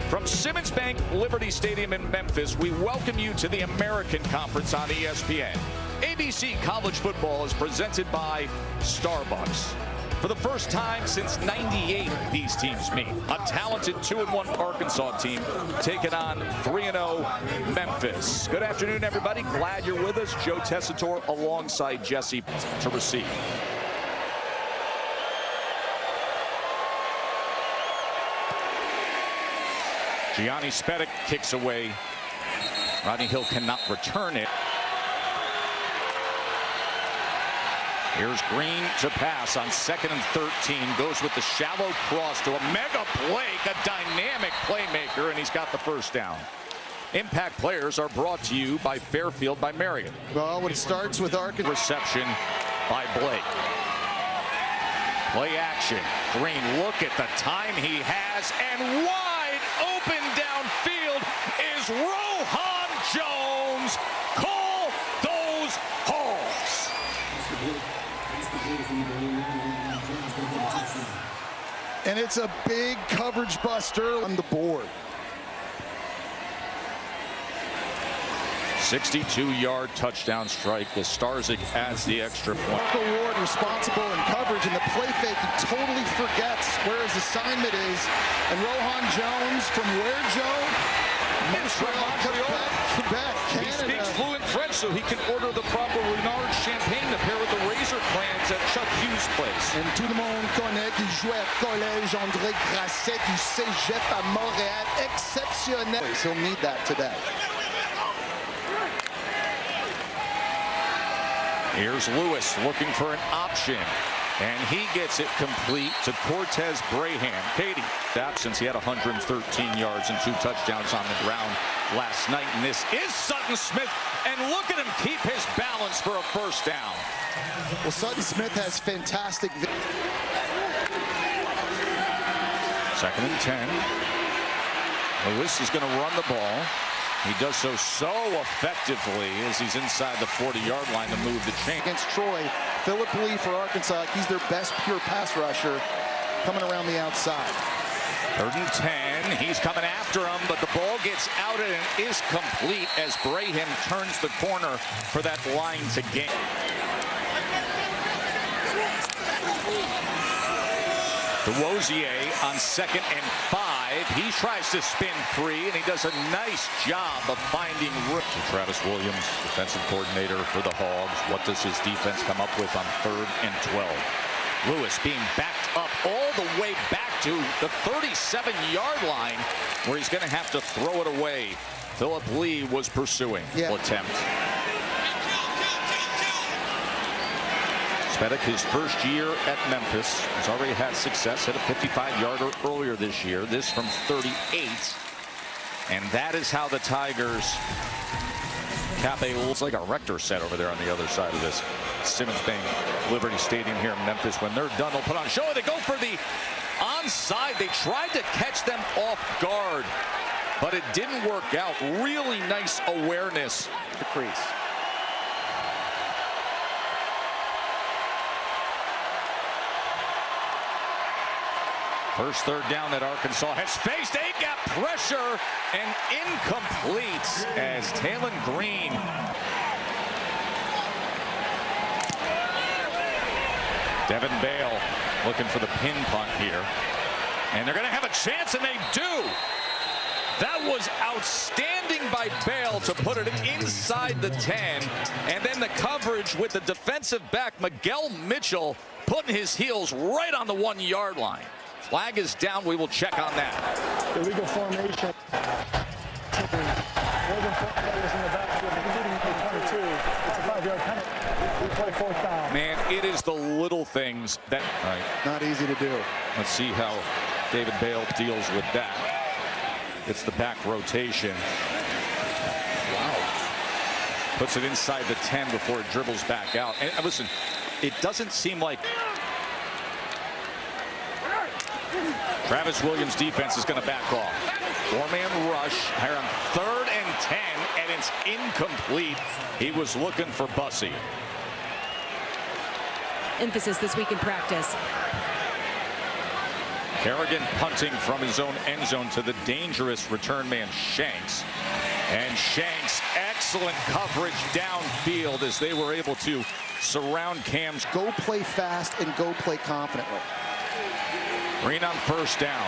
From Simmons Bank Liberty Stadium in Memphis, we welcome you to the American Conference on ESPN. ABC College Football is presented by Starbucks. For the first time since '98, these teams meet. A talented 2-1 Arkansas team taking on 3-0 Memphis. Good afternoon, everybody. Glad you're with us. Joe Tessitore alongside Jesse to receive. Gianni Spedic kicks away. Rodney Hill cannot return it. Here's Green to pass on 2nd and 13. Goes with the shallow cross to a mega Blake, a dynamic playmaker, and he's got the first down. Impact players are brought to you by Fairfield by Marriott. Well, when it starts with Arkansas. Reception by Blake. Play action. Green, look at the time he has, and wide open downfield is Rohan Jones. Call those Hogs. And it's a big coverage buster on the board. 62-yard touchdown strike. The Starzik adds the extra point. Michael Ward responsible in coverage, and the play fake, he totally forgets where his assignment is. And Rohan Jones from where, Joe? Montreal, Quebec, Canada. He speaks fluent French, so he can order the proper Renard champagne to pair with the Razor Clams at Chuck Hughes' place. And tout le monde connaît qu'il jouait à Collège André Grasset du Cégep à Montréal. Exceptionnel. He'll need that today. Here's Lewis looking for an option, and he gets it complete to Cortez Braham. Katie, since he had 113 yards and 2 touchdowns on the ground last night, and this is Sutton Smith, and look at him keep his balance for a first down. Well, Sutton Smith has fantastic. 2nd and 10. Lewis is going to run the ball. He does so effectively as he's inside the 40-yard line to move the chain. Against Troy, Philip Lee for Arkansas, he's their best pure pass rusher coming around the outside. 3rd and 10, he's coming after him, but the ball gets out and is complete as Braham turns the corner for that line to gain. DeWosier on 2nd and 5. He tries to spin free, and he does a nice job of finding room. Travis Williams, defensive coordinator for the Hogs. What does his defense come up with on 3rd and 12? Lewis being backed up all the way back to the 37-yard line, where he's going to have to throw it away. Philip Lee was pursuing. Attempt. Spedic, his first year at Memphis, has already had success. Hit a 55-yarder earlier this year. This from 38. And that is how the Tigers cap a, looks like a Rector set over there on the other side of this Simmons Bank Liberty Stadium here in Memphis. When they're done, they'll put on a show. They go for the onside. They tried to catch them off guard, but it didn't work out. Really nice awareness. The crease. First 3rd down that Arkansas has faced. They got pressure and incomplete as Talon Green. Devin Bale looking for the pin punt here. And they're going to have a chance, and they do. That was outstanding by Bale to put it inside the 10. And then the coverage with the defensive back, Miguel Mitchell, putting his heels right on the 1-yard line. Flag is down. We will check on that. Illegal formation. More than 4 players in the backfield, including 22. It's a 5-yard penalty. We play 4th down. Man, it is the little things that. All right. Not easy to do. Let's see how David Bale deals with that. It's the back rotation. Wow. Puts it inside the 10 before it dribbles back out. And listen, it doesn't seem like Travis Williams' defense is going to back off. 4-man rush here on 3rd and 10, and it's incomplete. He was looking for Bussey. Emphasis this week in practice. Kerrigan punting from his own end zone to the dangerous return man Shanks. And Shanks, excellent coverage downfield as they were able to surround Cam's. Go play fast and go play confidently. Green on first down.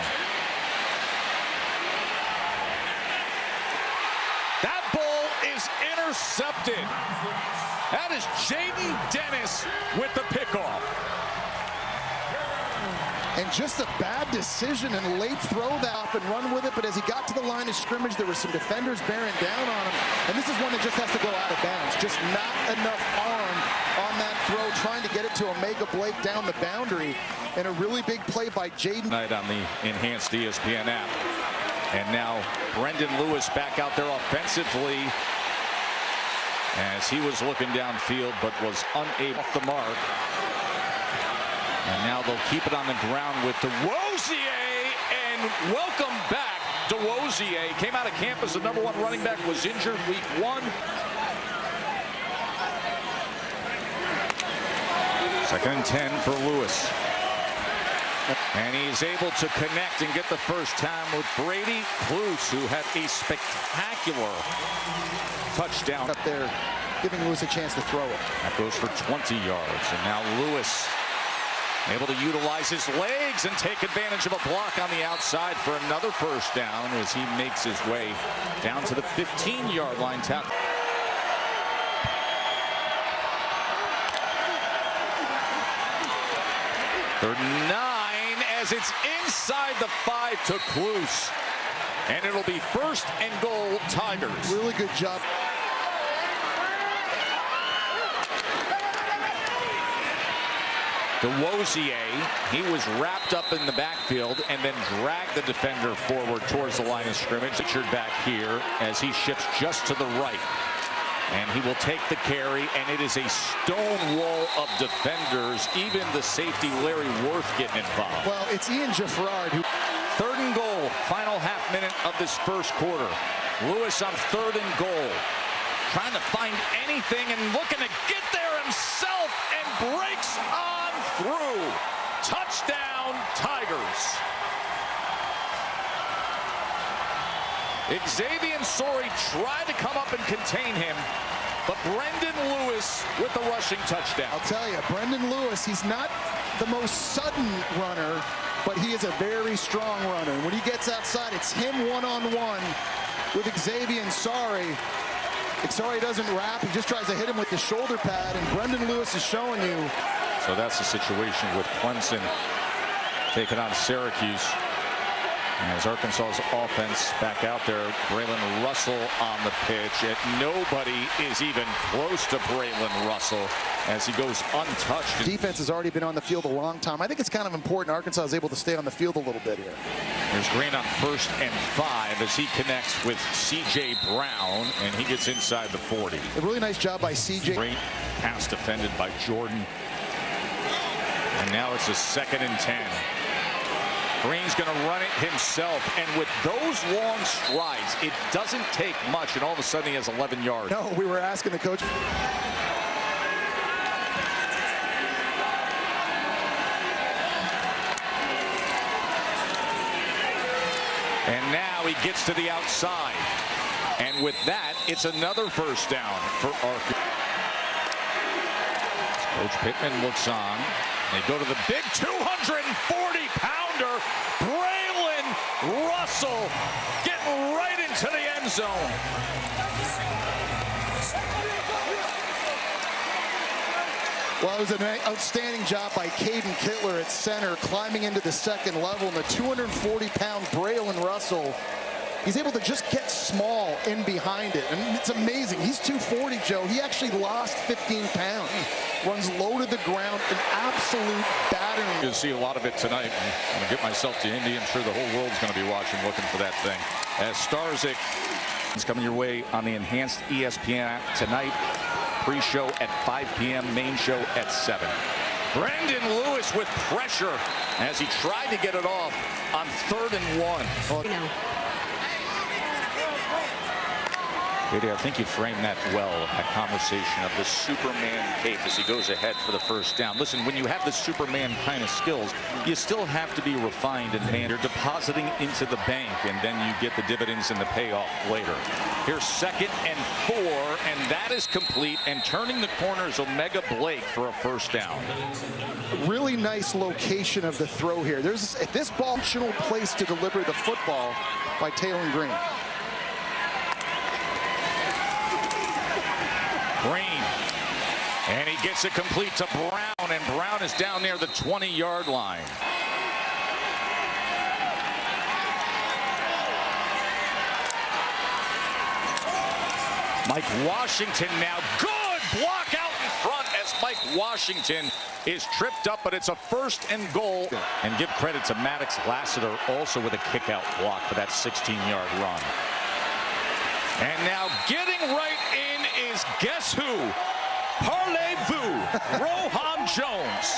That ball is intercepted. That is Jaden Dennis with the pickoff. And just a bad decision and late throw that up and run with it. But as he got to the line of scrimmage, there were some defenders bearing down on him. And this is one that just has to go out of bounds. Just not enough arm on that throw, trying to get it to Omega Blake down the boundary. And a really big play by Jaden. Night on the enhanced ESPN app. And now Brendan Lewis back out there offensively as he was looking downfield but was unable off the mark. And now they'll keep it on the ground with DeWosier, and welcome back DeWosier. Came out of camp as the #1 running back, was injured week 1. Second and 10 for Lewis. And he's able to connect and get the first time with Brady Cluse, who had a spectacular touchdown. Up there, giving Lewis a chance to throw it. That goes for 20 yards. And now Lewis able to utilize his legs and take advantage of a block on the outside for another first down as he makes his way down to the 15-yard line. Tap. Third and 9 as it's inside the 5 to Cluse. And it'll be first and goal Tigers. Really good job. DeWosier, he was wrapped up in the backfield and then dragged the defender forward towards the line of scrimmage. Richard back here as he shifts just to the right. And he will take the carry, and it is a stone wall of defenders. Even the safety Larry Worth getting involved. Well, it's Ian Jaffrard who... Third and goal, final half minute of this first quarter. Lewis on third and goal, trying to find anything and looking to get there himself, and breaks on through. Touchdown, Tigers. Xavier Sorey tried to come up and contain him, but Brendan Lewis with the rushing touchdown. I'll tell you, Brendan Lewis, he's not the most sudden runner, but he is a very strong runner. When he gets outside, it's him one-on-one with Xavier Sorey. Sorey doesn't wrap, he just tries to hit him with the shoulder pad, and Brendan Lewis is showing you. So that's the situation with Clemson taking on Syracuse. As Arkansas's offense back out there, Braylon Russell on the pitch. And nobody is even close to Braylon Russell as he goes untouched. Defense has already been on the field a long time. I think it's kind of important Arkansas is able to stay on the field a little bit here. There's Green on first and 5 as he connects with C.J. Brown, and he gets inside the 40. A really nice job by C.J. Great pass defended by Jordan. And now it's a second and 10. Green's going to run it himself, and with those long strides, it doesn't take much, and all of a sudden he has 11 yards. No, we were asking the coach. And now he gets to the outside, and with that, it's another first down for Arkansas. Coach Pittman looks on. They go to the big 240-pounder, Braylon Russell, getting right into the end zone. Well, it was an outstanding job by Caden Kittler at center, climbing into the second level, and the 240-pound Braylon Russell, he's able to just get small in behind it, and it's amazing. He's 240, Joe. He actually lost 15 pounds. Runs low to the ground, an absolute battering. You'll see a lot of it tonight. I'm going to get myself to Indy. I'm sure the whole world's going to be watching, looking for that thing. As Starzik is coming your way on the enhanced ESPN app tonight. Pre-show at 5 p.m., main show at 7. Brendan Lewis with pressure as he tried to get it off on 3rd and 1. Katie, I think you framed that well, that conversation of the Superman cape as he goes ahead for the first down. Listen, when you have the Superman kind of skills, you still have to be refined and man. You're depositing into the bank, and then you get the dividends and the payoff later. Here's 2nd and 4, and that is complete, and turning the corner is Omega Blake for a first down. Really nice location of the throw here. There's this functional place to deliver the football by Taylor Green. Green, and he gets it complete to Brown, and Brown is down near the 20-yard line. Mike Washington now, good block out in front as Mike Washington is tripped up, but it's a 1st and goal. And give credit to Maddox Lassiter also with a kick-out block for that 16-yard run. And now getting right in is guess who? Parlez-vous, Rohan Jones.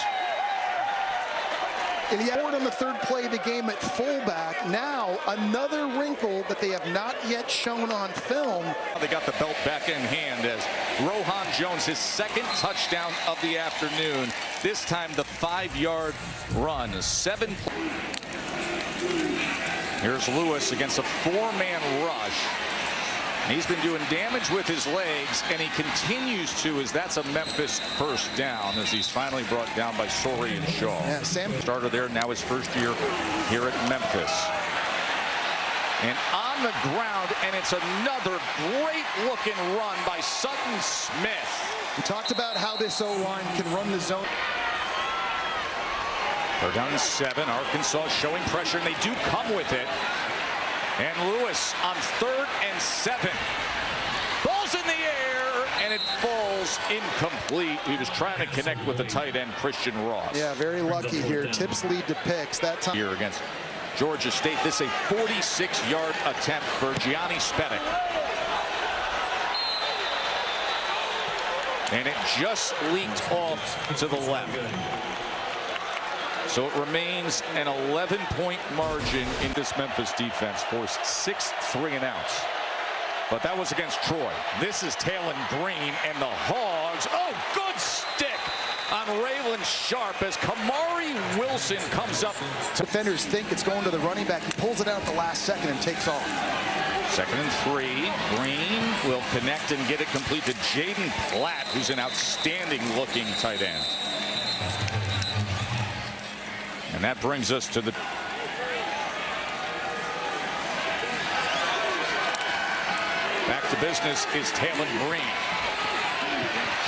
And he scored on the 3rd play of the game at fullback. Now another wrinkle that they have not yet shown on film. They got the belt back in hand as Rohan Jones, his 2nd touchdown of the afternoon. This time the 5-yard run. 7. Here's Lewis against a 4-man rush. He's been doing damage with his legs, and he continues to, as that's a Memphis first down, as he's finally brought down by Sori and Shaw. Yeah, Sam started there, now his first year here at Memphis. And on the ground, and it's another great-looking run by Sutton Smith. We talked about how this O-line can run the zone. 3rd down and 7. Arkansas showing pressure, and they do come with it. And Lewis on 3rd and 7. Ball's in the air, and it falls incomplete. He was trying to connect with the tight end, Christian Ross. Yeah, very lucky here. Tips lead to picks. That time here against Georgia State. This is a 46-yard attempt for Gianni Spedic. And it just leaked off to the left. So it remains an 11-point margin in this Memphis defense, forced 6 3-and-outs. But that was against Troy. This is Taylor Green and the Hogs. Oh, good stick on Raylan Sharp as Kamari Wilson comes up. Defenders think it's going to the running back. He pulls it out at the last second and takes off. 2nd and 3. Green will connect and get it complete to Jaden Platt, who's an outstanding-looking tight end. And that brings us to the back to business is Taylor Green.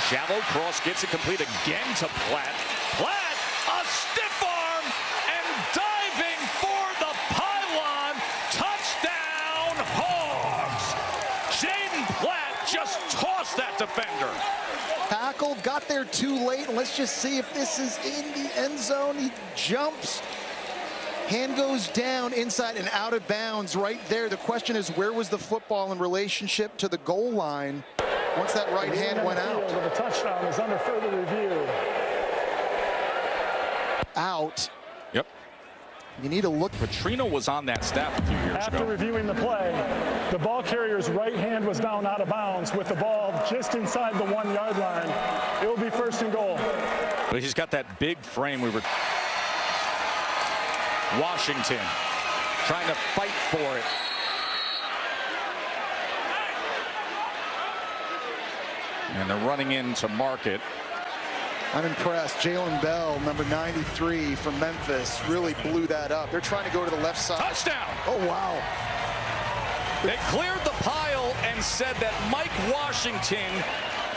Shallow cross, gets it complete again to Platt. Platt, a stiff arm, and diving for the pylon. Touchdown, Hogs. Jaden Platt just tossed that defender. Tackle, got there too late. Let's just see if this is in the end zone. He jumps. Hand goes down inside and out of bounds right there. The question is, where was the football in relationship to the goal line once that right hand went out? The touchdown is under further review. Out. Yep. You need to look. Petrino was on that staff a few years ago. After reviewing the play, the ball carrier's right hand was down out of bounds with the ball just inside the 1-yard line. It will be 1st and goal. But he's got that big frame. Washington trying to fight for it. And they're running into Market. I'm impressed. Jalen Bell, number 93 from Memphis, really blew that up. They're trying to go to the left side. Touchdown! Oh, wow. They cleared the pile and said that Mike Washington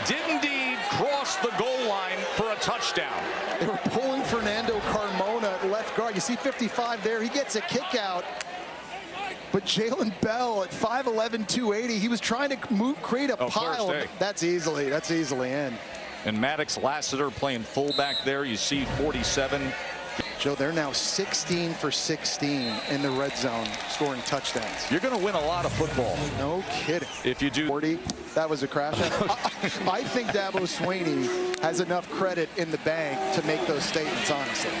did indeed cross the goal line for a touchdown. They were pulling Fernando Carmona at left guard. You see 55 there. He gets a kick out. But Jalen Bell at 5'11", 280, he was trying to create a pile. That's easily in. And Maddox Lassiter playing fullback there. You see 47. Joe, they're now 16 for 16 in the red zone, scoring touchdowns. You're going to win a lot of football. No kidding. If you do. 40, that was a crash. I think Dabo Swinney has enough credit in the bank to make those statements, honestly.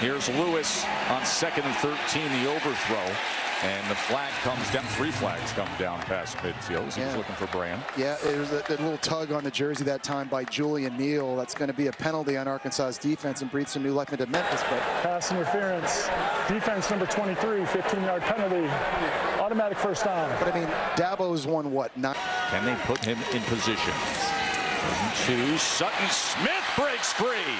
Here's Lewis on 2nd and 13, the overthrow. And the flag comes down. 3 flags come down past midfield. He was looking for Brand. Yeah, there was a little tug on the jersey that time by Julian Neal. That's going to be a penalty on Arkansas's defense and breathe some new life into Memphis. But Pass interference. Defense number 23, 15-yard penalty. Automatic first down. But I mean, Dabo's won what? 9. Can they put him in position? 2. Sutton Smith breaks free.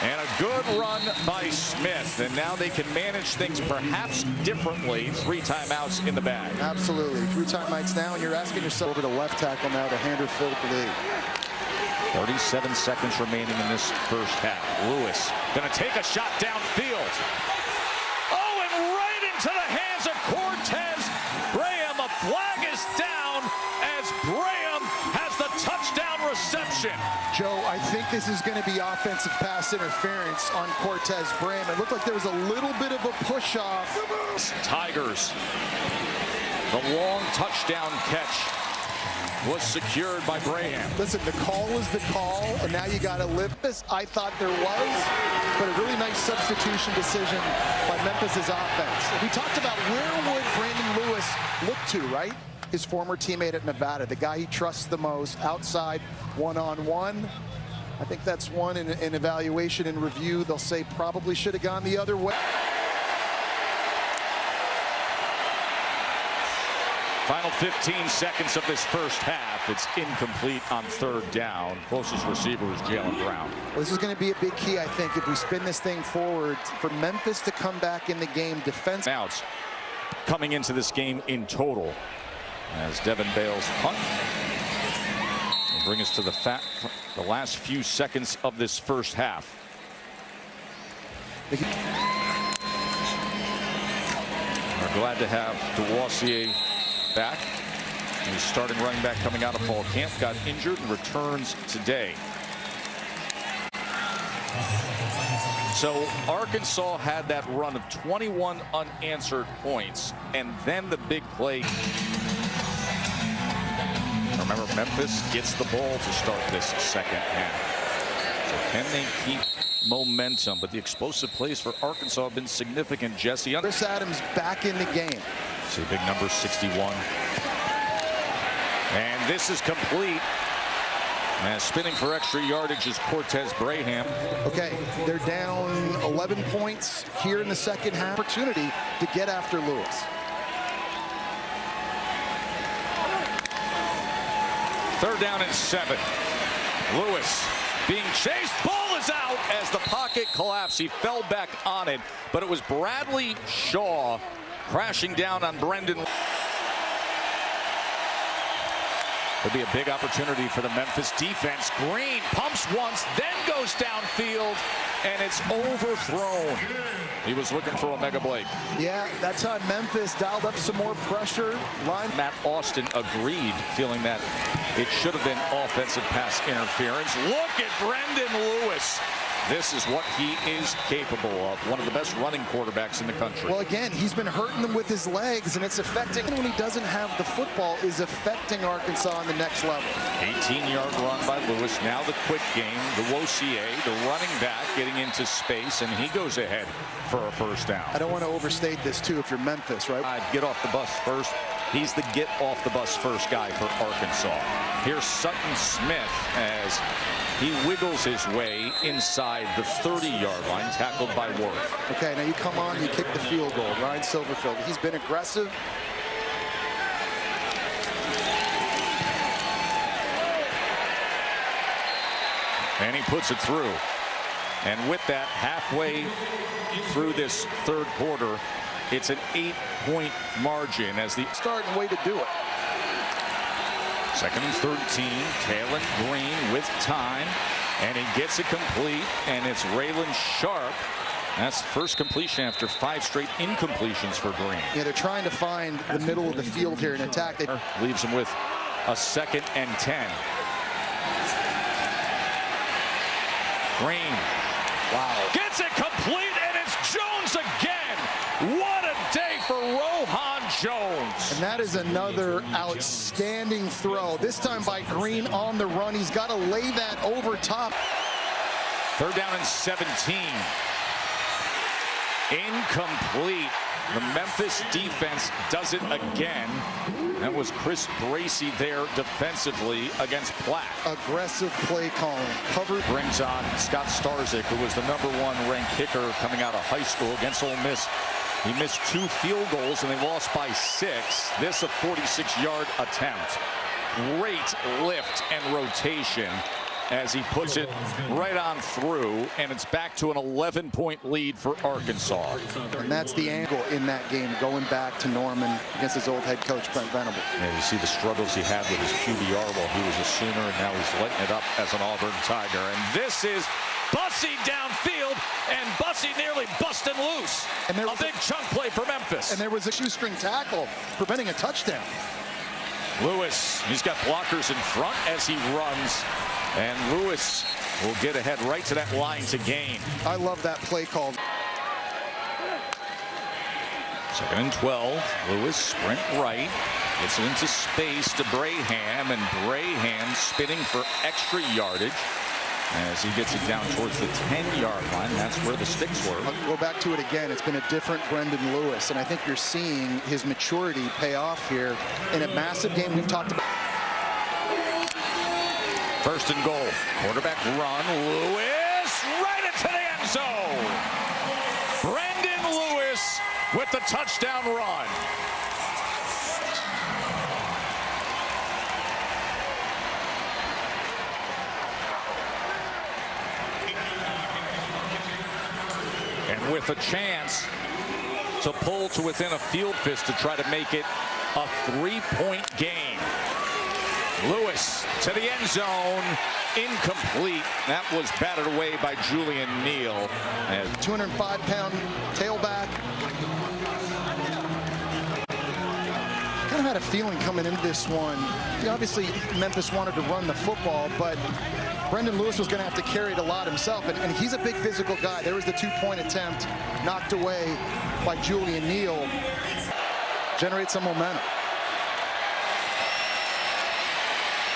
And a good run by Smith. And now they can manage things perhaps differently. 3 timeouts in the bag. Absolutely. 3 timeouts now, and you're asking yourself over the left tackle now to hand or Phil Lee. 37 seconds remaining in this first half. Lewis going to take a shot downfield. Oh, and right into the hands of Cortez Graham. A flag is down as Graham has the touchdown reception. Joe, I think this is going to be offensive pass interference on Cortez Graham. It looked like there was a little bit of a push-off. Tigers. The long touchdown catch was secured by Graham. Listen, the call was the call, and now you got to live this. I thought there was, but a really nice substitution decision by Memphis's offense. We talked about where would Brandon Lewis look to, right? His former teammate at Nevada, the guy he trusts the most, outside one-on-one. I think that's one in evaluation and review. They'll say probably should have gone the other way. Final 15 seconds of this first half. It's incomplete on 3rd down. Closest receiver was Jalen Brown. Well, this is going to be a big key, I think, if we spin this thing forward for Memphis to come back in the game. Defense outs coming into this game in total. As Devin Bales punt will bring us to the last few seconds of this first half. We're glad to have DeWassier back. He's starting running back coming out of fall camp. Got injured and returns today. So Arkansas had that run of 21 unanswered points, and then the big play. Remember, Memphis gets the ball to start this second half. So can they keep momentum? But the explosive plays for Arkansas have been significant. Jesse. Chris Adams back in the game. See big number 61. And this is complete. And spinning for extra yardage is Cortez Graham. Okay, they're down 11 points here in the second half. Opportunity to get after Lewis. 3rd down and 7. Lewis being chased. Ball is out as the pocket collapsed. He fell back on it, but it was Bradley Shaw crashing down on Brendan. It'll be a big opportunity for the Memphis defense. Green pumps once, then goes downfield, and it's overthrown. He was looking for Omega Blake. Yeah, that time Memphis dialed up some more pressure. Matt Austin agreed, feeling that it should have been offensive pass interference. Look at Brendan Lewis. This is what he is capable of. One of the best running quarterbacks in the country. Well, again, he's been hurting them with his legs, and it's affecting when he doesn't have the football is affecting Arkansas on the next level. 18-yard run by Lewis. Now the quick game. The Wossier, the running back, getting into space, and he goes ahead for a first down. I don't want to overstate this, too, if you're Memphis, right? Get off the bus first. He's the get off the bus first guy for Arkansas. Here's Sutton Smith as he wiggles his way inside the 30-yard line, tackled by Worth. Okay, now you come on, you kick the field goal. Ryan Silverfield, he's been aggressive. And he puts it through. And with that, halfway through this 3rd quarter, it's an 8-point margin as the starting way to do it. 2nd and 13. Taylor Green with time, and he gets it complete, and it's Raylan Sharp. That's first completion after 5 straight incompletions for Green. Yeah, they're trying to find the middle of the field here in attack. They leaves him with a 2nd and 10. Green. Wow. Gets it complete, and it's Jones again. What a day for Rohan Jones. And that is another outstanding throw. This time by Green on the run. He's got to lay that over top. 3rd down and 17. Incomplete. The Memphis defense does it again. That was Chris Bracey there defensively against Platt. Aggressive play calling. Cover. Brings on Scott Starzik, who was the #1 ranked kicker coming out of high school against Ole Miss. He missed 2 field goals and they lost by 6. This a 46-yard attempt. Great lift and rotation as he puts it right on through, and it's back to an 11-point lead for Arkansas. And that's the angle in that game, going back to Norman against his old head coach, Brent Venables. Yeah, you see the struggles he had with his QBR while he was a Sooner, and now he's lighting it up as an Auburn Tiger. And this is Bussey downfield, and Bussey nearly busting loose. And there a big chunk play for Memphis. And there was a shoestring tackle preventing a touchdown. Lewis, he's got blockers in front as he runs, and Lewis will get ahead right to that line to gain. I love that play call. 2nd and 12. Lewis sprint right, gets it into space to Braham, and Braham spinning for extra yardage as he gets it down towards the 10-yard line. That's where the sticks were. I'll go back to it again. It's been a different Brendan Lewis, and I think you're seeing his maturity pay off here in a massive game we've talked about. 1st and goal. Quarterback run. Lewis right into the end zone. Brendan Lewis with the touchdown run. And with a chance to pull to within a field fist to try to make it a 3-point game. Lewis to the end zone, incomplete. That was batted away by Julian Neal. 205-pound tailback. Kind of had a feeling coming into this one. Obviously, Memphis wanted to run the football, but Brendan Lewis was going to have to carry it a lot himself, and he's a big physical guy. There was the 2-point attempt knocked away by Julian Neal. Generate some momentum.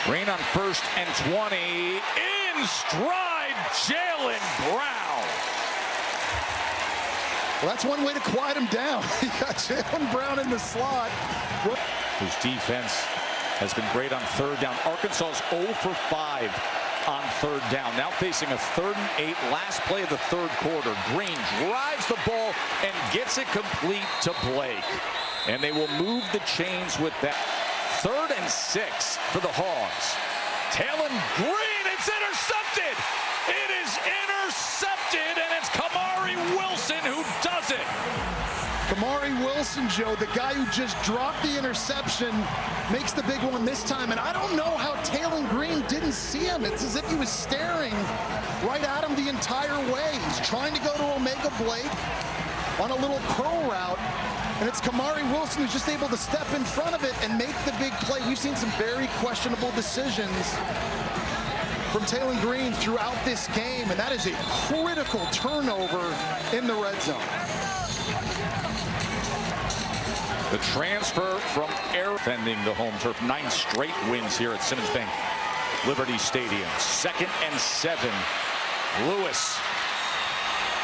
Green on 1st and 20. In stride, Jalen Brown. Well, that's one way to quiet him down. You got Jalen Brown in the slot. Whose defense has been great on 3rd down. Arkansas's 0 for 5 on 3rd down. Now facing a 3rd and 8. Last play of the 3rd quarter. Green drives the ball and gets it complete to Blake. And they will move the chains with that. 3rd and 6 for the Hogs. Talon Green, it's intercepted. It is intercepted, and it's Kamari Wilson who does it. Kamari Wilson, Joe, the guy who just dropped the interception, makes the big one this time. And I don't know how Talon Green didn't see him. It's as if he was staring right at him the entire way. He's trying to go to Omega Blake on a little curl route. And it's Kamari Wilson who's just able to step in front of it and make the big play. We've seen some very questionable decisions from Talon Green throughout this game, and that is a critical turnover in the red zone. The transfer from Air defending the home turf. 9 straight wins here at Simmons Bank Liberty Stadium. 2nd and 7. Lewis.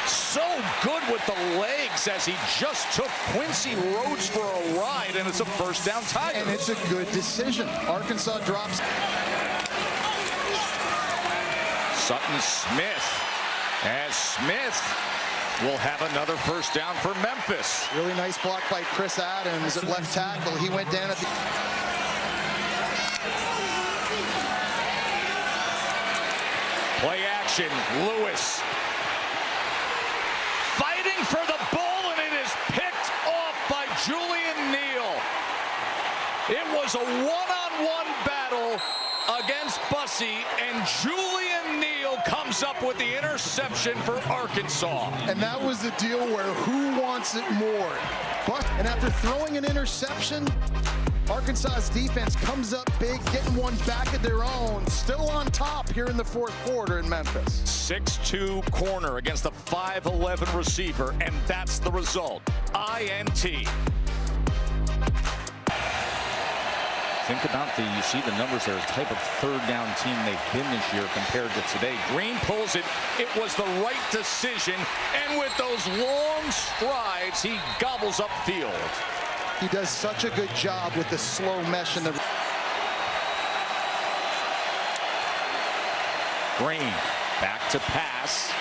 So good with the legs as he just took Quincy Rhodes for a ride, and it's a 1st down Tiger. And it's a good decision. Arkansas drops. Sutton Smith, as Smith will have another 1st down for Memphis. Really nice block by Chris Adams at left tackle. He went down at the... Play action, Lewis. Fighting for the ball, and it is picked off by Julian Neal. It was a one-on-one battle against Bussey, and Julian Neal comes up with the interception for Arkansas. And that was the deal where who wants it more? And after throwing an interception, Arkansas's defense comes up big, getting one back at their own, still on top here in the 4th quarter in Memphis. 6'2" corner against a 5'11" receiver, and that's the result. INT. Think about you see the numbers there, type of third down team they've been this year compared to today. Green pulls it. It was the right decision. And with those long strides, he gobbles up field. He does such a good job with the slow mesh and the... Green back to pass.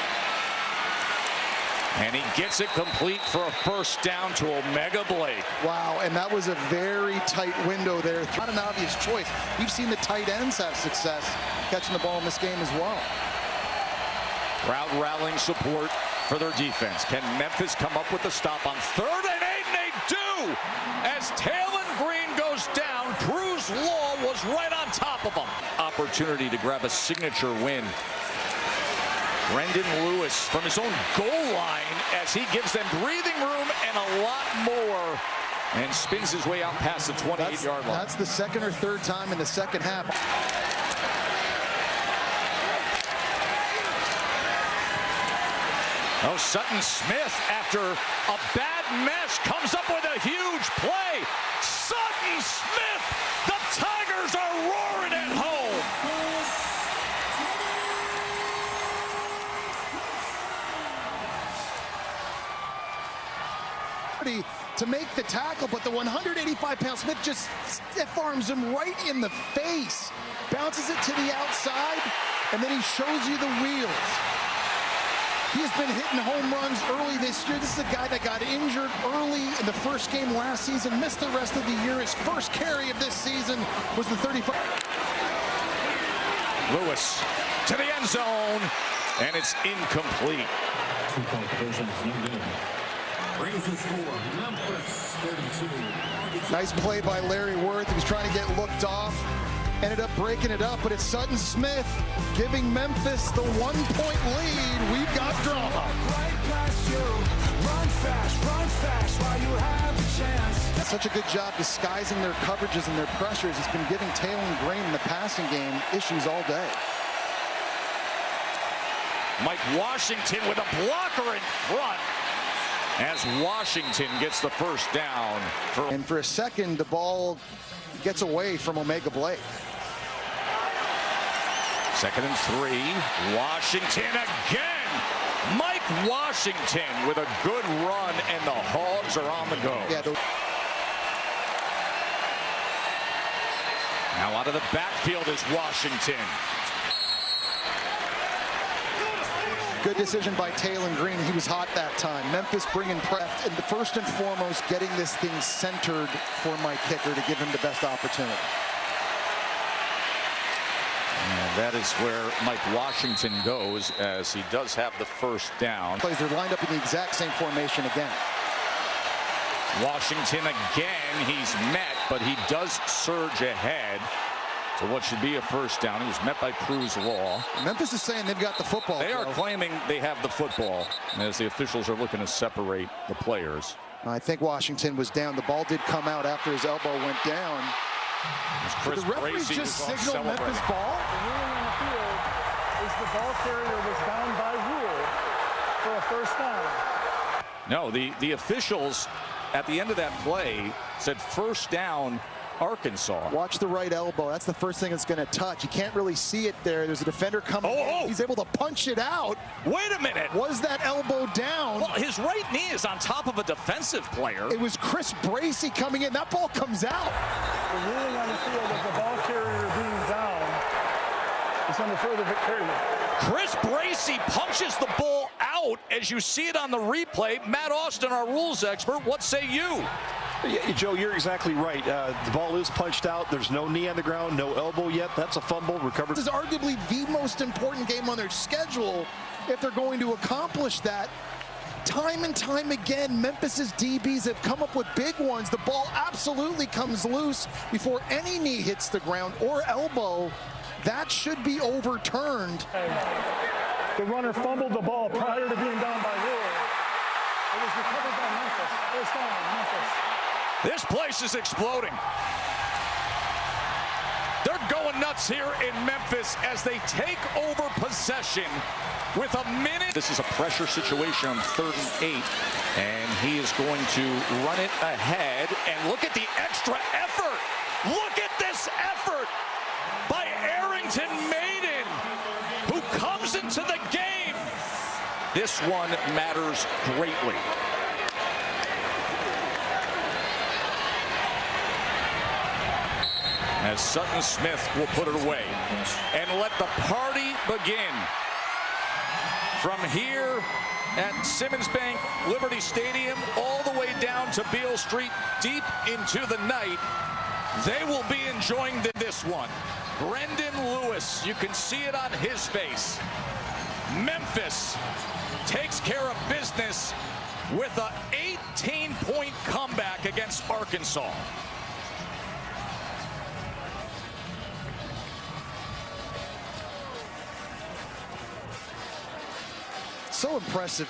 And he gets it complete for a first down to Omega Blake. Wow, and that was a very tight window there. Not an obvious choice. We've seen the tight ends have success catching the ball in this game as well. Crowd rallying support for their defense. Can Memphis come up with the stop on 3rd and 8? And they do! As Taylor Green goes down, Cruz Law was right on top of him. Opportunity to grab a signature win. Brendan Lewis from his own goal line as he gives them breathing room and a lot more and spins his way out past the 28-yard line. That's the second or third time in the second half. Oh, Sutton Smith, after a bad mesh, comes up with a huge play. Sutton Smith, the Tigers are roaring at home. To make the tackle, but the 185-pound Smith just stiff arms him right in the face, bounces it to the outside, and then he shows you the wheels. He has been hitting home runs early this year. This is a guy that got injured early in the first game last season, missed the rest of the year. His first carry of this season was the 35. Lewis To the end zone, and it's incomplete. Two-point conversion is no good. Brings the score, Memphis 32. Nice play by Larry Worth. He was trying to get looked off. Ended up breaking it up, but it's Sutton Smith giving Memphis the 1-point lead. We've got drama. Right past you. Run fast while you have the chance. Such a good job disguising their coverages and their pressures. It's been giving Taylor Green in the passing game issues all day. Mike Washington with a blocker in front as Washington gets the first down. And for a second, the ball gets away from Omega Blake. 2nd and 3. Washington again. Mike Washington with a good run, and the Hogs are on the go. Yeah, now out of the backfield is Washington. good decision by Taylor Green. He was hot that time. Memphis bringing press, and first and foremost, getting this thing centered for my kicker to give him the best opportunity. And that is where Mike Washington goes, as he does have the first down. They're lined up in the exact same formation again. Washington again, he's met, but he does surge ahead to what should be a first down. He was met by Cruz Law. Memphis is saying they've got the football. They are claiming they have the football, as the officials are looking to separate the players. I think Washington was down. The ball did come out after his elbow went down. Chris the referees Bracey just signaled Memphis ball. The ruling on the field is the ball carrier was down by rule for a first down. No, the officials at the end of that play said first down Arkansas. Watch the right elbow. That's the first thing it's going to touch. You can't really see it there. There's a defender coming. Oh. He's able to punch it out. Wait a minute. Was that elbow down? Well, his right knee is on top of a defensive player. It was Chris Bracey coming in. That ball comes out. The ruling on the field of the ball carrier being down is under further carry. Chris Bracey punches the ball out as you see it on the replay. Matt Austin, our rules expert, what say you? Yeah, Joe, you're exactly right. The ball is punched out. There's no knee on the ground, no elbow yet. That's a fumble recovered. This is arguably the most important game on their schedule if they're going to accomplish that. Time and time again, Memphis's DBs have come up with big ones. The ball absolutely comes loose before any knee hits the ground or elbow. That should be overturned. The runner fumbled the ball prior to being down by rule. It was recovered by Memphis. First down, Memphis. This place is exploding. They're going nuts here in Memphis as they take over possession with a minute. This is a pressure situation on 3rd and 8, and he is going to run it ahead. And look at the extra effort. Look at this Nice effort by Arrington Maiden, who comes into the game. This one matters greatly. As Sutton Smith will put it away and let the party begin. From here at Simmons Bank Liberty Stadium all the way down to Beale Street, deep into the night, they will be enjoying this one. Brendan Lewis, you can see it on his face. Memphis takes care of business with an 18-point comeback against Arkansas. So impressive.